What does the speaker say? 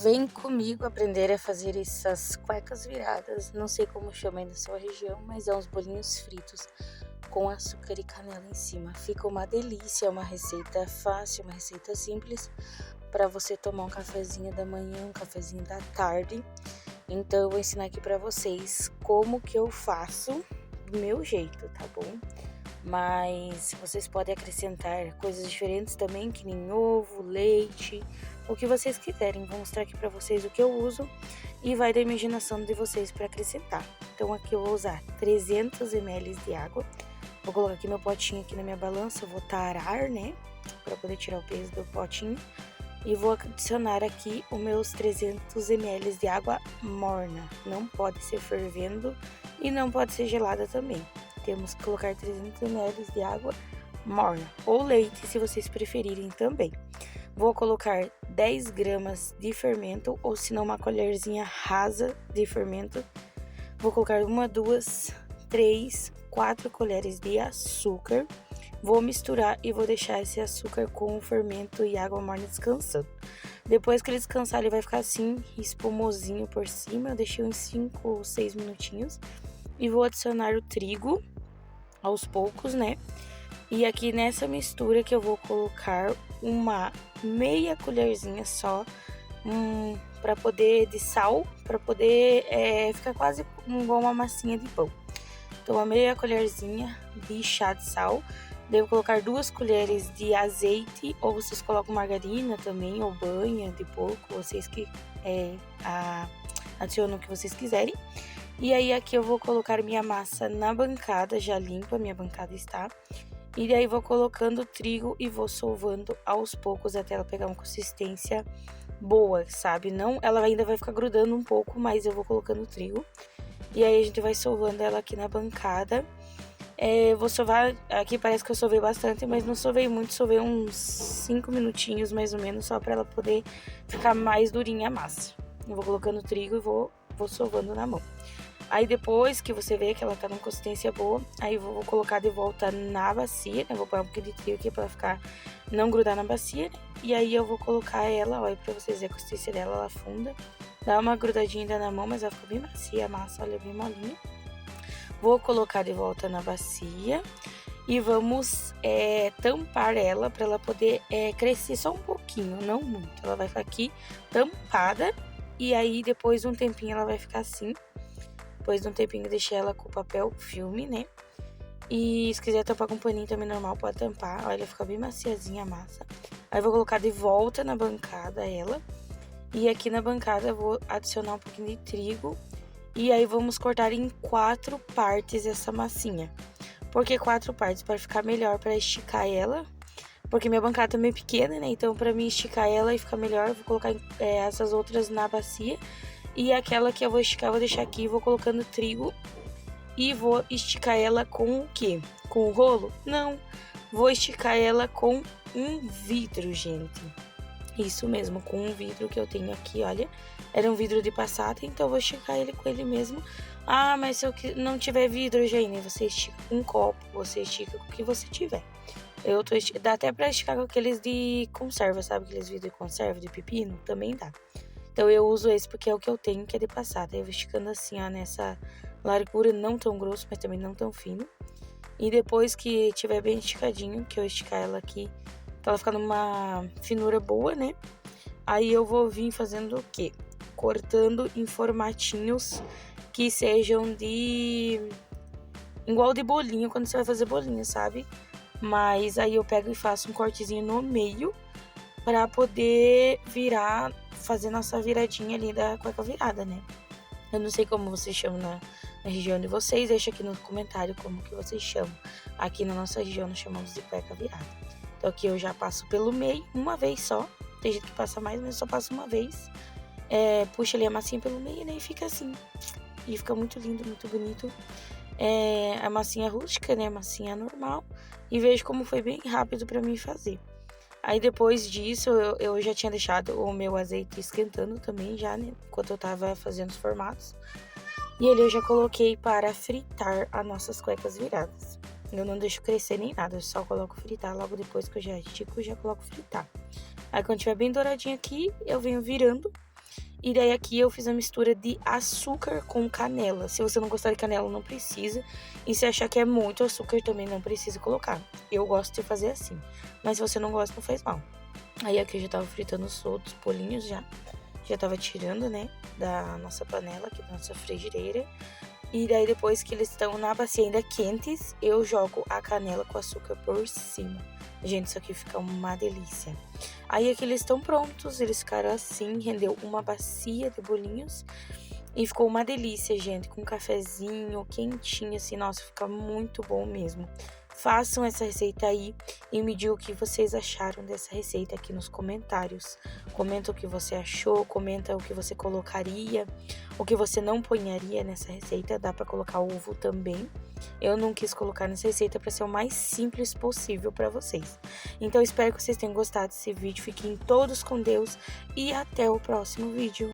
Vem comigo aprender a fazer essas cuecas viradas. Não sei como chama aí na sua região, mas é uns bolinhos fritos com açúcar e canela em cima. Fica uma delícia, é uma receita fácil, uma receita simples para você tomar um cafezinho da manhã, um cafezinho da tarde. Então eu vou ensinar aqui para vocês como que eu faço do meu jeito, tá bom? Mas vocês podem acrescentar coisas diferentes também, que nem ovo, leite, o que vocês quiserem. Vou mostrar aqui para vocês o que eu uso e vai da imaginação de vocês para acrescentar. Então aqui eu vou usar 300 ml de água. Vou colocar aqui meu potinho aqui na minha balança, vou tarar, né, para poder tirar o peso do potinho. E vou adicionar aqui os meus 300 ml de água morna. Não pode ser fervendo e não pode ser gelada também. Temos que colocar 300 ml de água morna ou leite, se vocês preferirem também. Vou colocar 10 gramas de fermento, ou se não uma colherzinha rasa de fermento. Vou colocar 1, 2, 3, 4 colheres de açúcar. Vou misturar e vou deixar esse açúcar com o fermento e água morna descansando. Depois que ele descansar, ele vai ficar assim, espumosinho por cima. Eu deixei uns 5 ou 6 minutinhos. E vou adicionar o trigo aos poucos, né? E aqui nessa mistura que eu vou colocar uma meia colherzinha só para poder de sal, para poder ficar quase igual uma massinha de pão. Então, uma meia colherzinha de chá de sal. Devo colocar 2 colheres de azeite, ou vocês colocam margarina também, ou banha de porco, vocês que adicionam o que vocês quiserem. E aí aqui eu vou colocar minha massa na bancada, já limpa, minha bancada está. E daí vou colocando o trigo e vou sovando aos poucos até ela pegar uma consistência boa, sabe? Não, ela ainda vai ficar grudando um pouco, mas eu vou colocando o trigo. E aí a gente vai sovando ela aqui na bancada. Vou sovar, aqui parece que eu sovei bastante, mas não sovei muito, sovei uns 5 minutinhos mais ou menos, só para ela poder ficar mais durinha a massa. Eu vou colocando o trigo e vou sovando na mão. Aí depois que você vê que ela tá numa consistência boa, aí eu vou colocar de volta na bacia, né? Vou pôr um pouquinho de trigo aqui pra não grudar na bacia, né? E aí eu vou colocar ela, olha, pra vocês verem a consistência dela, ela afunda. Dá uma grudadinha ainda na mão, mas ela fica bem macia, a massa, olha, bem molinha. Vou colocar de volta na bacia e vamos tampar ela pra ela poder crescer só um pouquinho, não muito. Ela vai ficar aqui tampada e aí depois de um tempinho ela vai ficar assim. Depois de um tempinho, deixei ela com papel filme, né? E se quiser tampar com paninho também normal, pode tampar. Olha, fica bem maciazinha a massa. Aí vou colocar de volta na bancada ela. E aqui na bancada eu vou adicionar um pouquinho de trigo. E aí vamos cortar em 4 partes essa massinha. Por que 4 partes? Para ficar melhor, para esticar ela. Porque minha bancada também é pequena, né? Então, para mim esticar ela e ficar melhor, eu vou colocar essas outras na bacia. E aquela que eu vou esticar, eu vou deixar aqui, vou colocando trigo e vou esticar ela com o quê? Com o rolo? Não, vou esticar ela com um vidro, gente. Isso mesmo, com um vidro que eu tenho aqui, olha. Era um vidro de passata, então eu vou esticar ele com ele mesmo. Ah, mas se eu não tiver vidro, Jane, você estica com um copo, você estica com o que você tiver. Dá até pra esticar com aqueles de conserva, sabe? Aqueles vidros de conserva, de pepino, também dá. Então, eu uso esse porque é o que eu tenho, que é de passada. Eu vou esticando assim, ó, nessa largura, não tão grosso, mas também não tão fino. E depois que tiver bem esticadinho, que eu esticar ela aqui, pra ela ficar numa finura boa, né? Aí eu vou vir fazendo o quê? Cortando em formatinhos que sejam igual de bolinho, quando você vai fazer bolinho, sabe? Mas aí eu pego e faço um cortezinho no meio pra poder fazer nossa viradinha ali da cueca virada, né? Eu não sei como vocês chamam na região de vocês, deixa aqui no comentário como que vocês chamam. Aqui na nossa região nós chamamos de cueca virada. Então aqui eu já passo pelo meio, uma vez só. Tem gente que passa mais, mas eu só passo uma vez. Puxa ali a massinha pelo meio, né? E fica assim. E fica muito lindo, muito bonito. A massinha rústica, né? A massinha normal. E vejo como foi bem rápido pra mim fazer. Aí depois disso, eu já tinha deixado o meu azeite esquentando também já, né? Enquanto eu tava fazendo os formatos. E ali eu já coloquei para fritar as nossas cuecas viradas. Eu não deixo crescer nem nada, eu só coloco fritar. Logo depois que eu já estico, eu já coloco fritar. Aí quando tiver bem douradinho aqui, eu venho virando. E daí aqui eu fiz a mistura de açúcar com canela. Se você não gostar de canela, não precisa. E se achar que é muito açúcar, também não precisa colocar. Eu gosto de fazer assim. Mas se você não gosta, não faz mal. Aí aqui eu já tava fritando os outros bolinhos já. Já tava tirando, né, da nossa panela, aqui da nossa frigideira. E daí depois que eles estão na bacia ainda quentes, eu jogo a canela com açúcar por cima. Gente, isso aqui fica uma delícia. Aí aqui eles estão prontos, eles ficaram assim, rendeu uma bacia de bolinhos. E ficou uma delícia, gente, com um cafezinho quentinho, assim, nossa, fica muito bom mesmo. Façam essa receita aí e me digam o que vocês acharam dessa receita aqui nos comentários. Comenta o que você achou, comenta o que você colocaria, o que você não ponharia nessa receita. Dá pra colocar ovo também. Eu não quis colocar nessa receita para ser o mais simples possível para vocês. Então, espero que vocês tenham gostado desse vídeo. Fiquem todos com Deus e até o próximo vídeo.